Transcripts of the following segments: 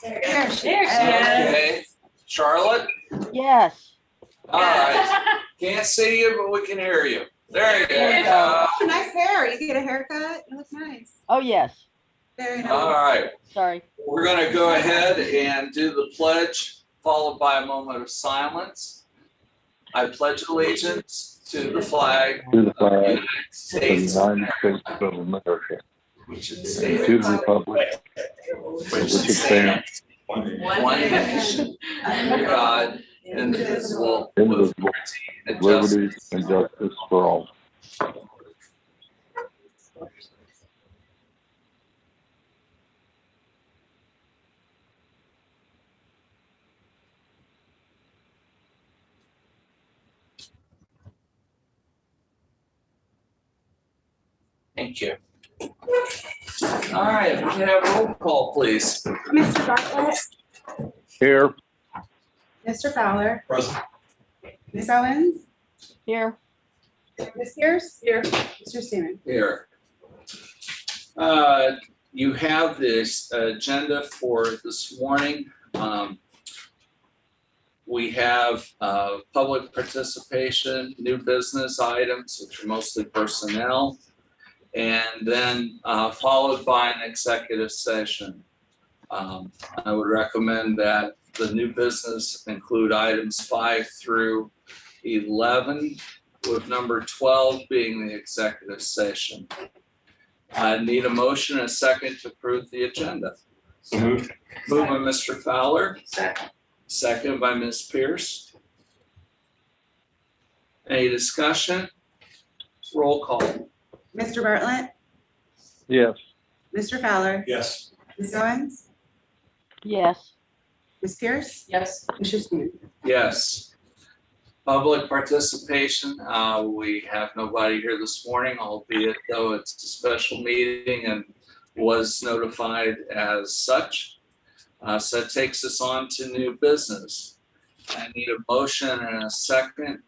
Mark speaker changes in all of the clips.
Speaker 1: There she is.
Speaker 2: Okay, Charlotte?
Speaker 3: Yes.
Speaker 2: All right. Can't see you, but we can hear you. There you
Speaker 3: There you
Speaker 2: go.
Speaker 3: go.
Speaker 1: Oh, nice hair. You get a haircut? You look nice.
Speaker 3: Oh, yes.
Speaker 1: Very nice.
Speaker 2: All right.
Speaker 3: Sorry.
Speaker 2: We're going to go ahead and do the pledge, followed by a moment of silence. I pledge allegiance to the flag
Speaker 4: To the
Speaker 2: of the
Speaker 4: flag
Speaker 2: United
Speaker 4: of the
Speaker 2: States,
Speaker 4: United States of America,
Speaker 2: which is
Speaker 4: and
Speaker 2: stated
Speaker 4: to the republic
Speaker 2: which
Speaker 4: which
Speaker 2: is
Speaker 4: stands
Speaker 2: one nation, under God, indivisible, with
Speaker 4: indivisible,
Speaker 2: liberty and
Speaker 4: liberty
Speaker 2: justice.
Speaker 4: and justice for all.
Speaker 2: Thank you. All right, we can have a roll call, please.
Speaker 1: Mr. Bartlett,
Speaker 4: Here,
Speaker 1: Mr. Fowler,
Speaker 2: Present.
Speaker 1: Ms. Owens,
Speaker 3: Here.
Speaker 1: Ms. Pierce. Here. Mr. Seaman.
Speaker 2: Here. You have this agenda for this morning. We have public participation, new business items, which are mostly personnel, and then followed by an executive session. I would recommend that the new business include items 5 through 11, with number 12 being the executive session. I need a motion and a second to approve the agenda. Moved by Mr. Fowler. Second by Ms. Pierce. Any discussion? Roll call.
Speaker 1: Mr. Bartlett,
Speaker 4: yes.
Speaker 1: Mr. Fowler,
Speaker 5: Yes.
Speaker 1: Ms. Owens,
Speaker 3: Yes.
Speaker 1: Ms. Pierce.
Speaker 3: Yes.
Speaker 1: Mr. Seaman.
Speaker 2: Yes. Public participation, we have nobody here this morning, albeit though it's a special meeting and was notified as such. So it takes us on to new business. I need a motion and a second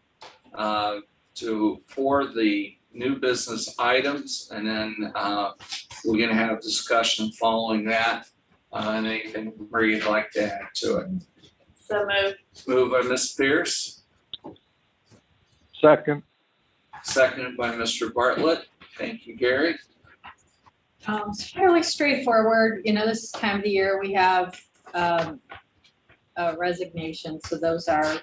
Speaker 2: for the new business items, and then we're going to have discussion following that. And anything Marie you'd like to add to it?
Speaker 6: So moved.
Speaker 2: Moved by Ms. Pierce.
Speaker 4: Second,
Speaker 2: Seconded by Mr. Bartlett. Thank you, Gary.
Speaker 6: It's fairly straightforward. You know, this time of the year we have resignations, so those are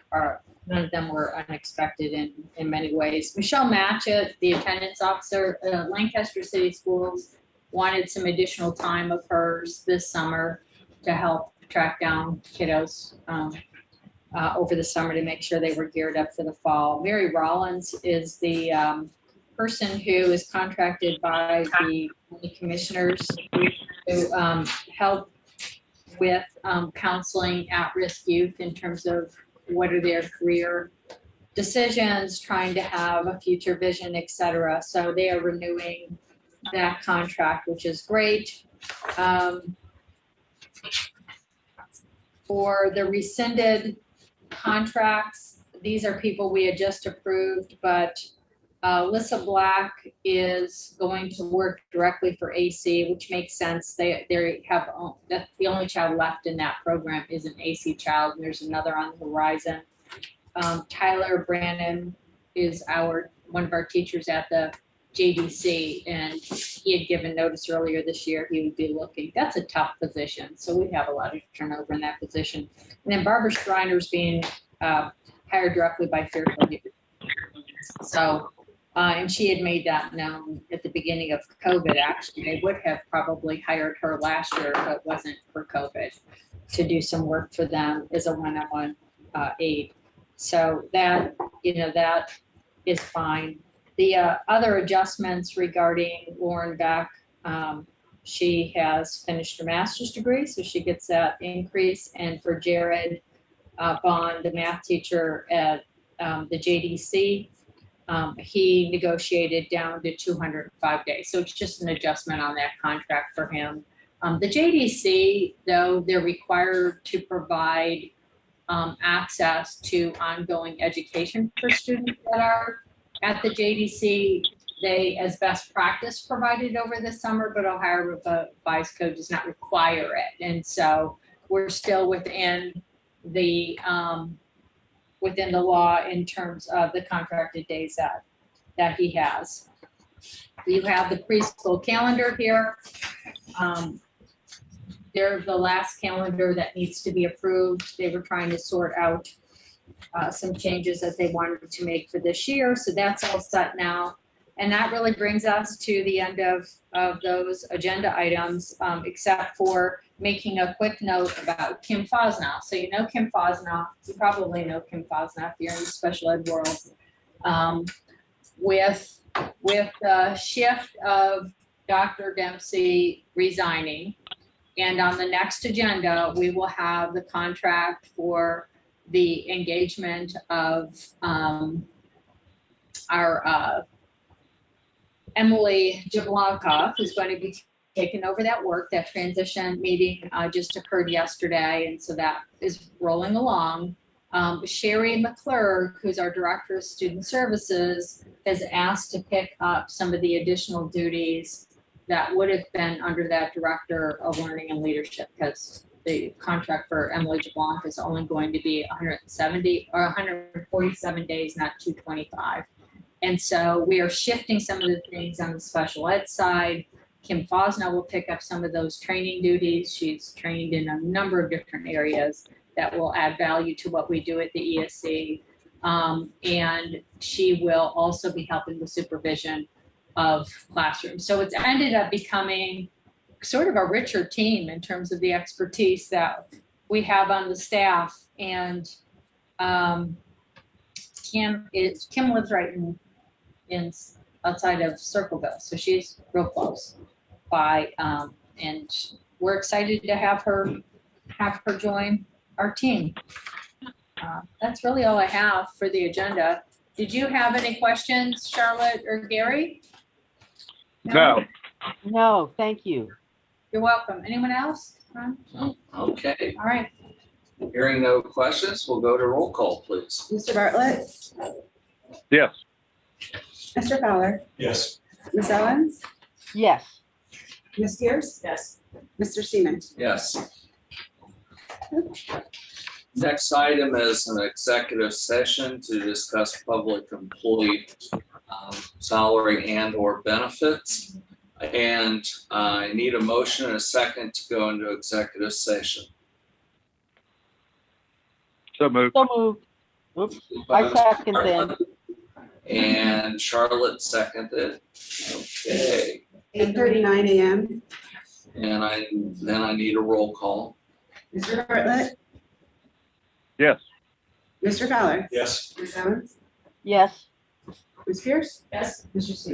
Speaker 6: none of them were unexpected in many ways. Michelle Matchett, the attendance officer, Lancaster City Schools, wanted some additional time of hers this summer to help track down kiddos over the summer to make sure they were geared up for the fall. Mary Rollins is the person who is contracted by the commissioners to help with counseling at-risk youth in terms of what are their career decisions, trying to have a future vision, etc. So they are renewing that contract, which is great. For the rescinded contracts, these are people we had just approved, but Lissa Black is going to work directly for AC, which makes sense. They have the only child left in that program is an AC child, and there's another on the horizon. Tyler Brannon is one of our teachers at the JDC, and he had given notice earlier this year he would be looking. That's a tough position, so we have a lot of turnover in that position. And then Barbara Schreiner's being hired directly by Fairfield. So, and she had made that known at the beginning of COVID. Actually, they would have probably hired her last year if it wasn't for COVID to do some work for them as a one-on-one aide. So that, that is fine. The other adjustments regarding Lauren Beck, she has finished her master's degree, so she gets that increase. And for Jared Bond, the math teacher at the JDC, he negotiated down to 205 days. So it's just an adjustment on that contract for him. The JDC, though, they're required to provide access to ongoing education for students that are at the JDC. they, as best practice, provided over the summer, but Ohio Revised Code does not require it. And so we're still within the law in terms of the contracted days that he has. You have the preschool calendar here. They're the last calendar that needs to be approved. They were trying to sort out some changes that they wanted to make for this year. So that's all set now. And that really brings us to the end of those agenda items, except for making a quick note about Kim Fosnaugh. So you know Kim Fosnaugh, you probably know Kim Fosnaugh if you're in the special ed world. With the shift of Dr. Dempsey resigning, and on the next agenda, we will have the contract for the engagement of our Emily Jablonka, who's going to be taking over that work. That transition meeting just occurred yesterday, and so that is rolling along. Sherry McClure, who's our Director of Student Services, has asked to pick up some of the additional duties that would have been under that Director of Learning and Leadership, because the contract for Emily Jablonka is only going to be 170 or 147 days, not 225. And so we are shifting some of the things on the special ed side. Kim Fosnaugh will pick up some of those training duties. She's trained in a number of different areas that will add value to what we do at the ESC. And she will also be helping with supervision of classrooms. So it's ended up becoming sort of a richer team in terms of the expertise that we have on the staff. And Kim lives right in outside of Circleville, so she's real close by, and we're excited to have her join our team. That's really all I have for the agenda. Did you have any questions, Charlotte or Gary?
Speaker 4: No.
Speaker 3: No, thank you.
Speaker 6: You're welcome. Anyone else?
Speaker 2: No? Okay,
Speaker 6: All right.
Speaker 2: hearing no questions, we'll go to roll call, please.
Speaker 1: Mr. Bartlett,
Speaker 4: Yes.
Speaker 1: Mr. Fowler,
Speaker 5: Yes.
Speaker 1: Ms. Owens,
Speaker 3: Yes.
Speaker 1: Ms. Pierce,
Speaker 6: Yes.
Speaker 1: Mr. Seaman.
Speaker 2: Yes. Next item is an executive session to discuss public employee salary and or benefits. And I need a motion and a second to go into executive session.
Speaker 4: So moved.
Speaker 3: So moved. Oops, I second then.
Speaker 2: And Charlotte seconded. Okay,
Speaker 1: 8:39 a.m.
Speaker 2: and then I need a roll call.
Speaker 1: Mr. Bartlett,
Speaker 4: Yes.
Speaker 1: Mr. Fowler,
Speaker 5: Yes.
Speaker 1: Ms. Owens,
Speaker 3: Yes.
Speaker 1: Ms. Pierce,
Speaker 6: Yes.
Speaker 1: Mr. Seaman.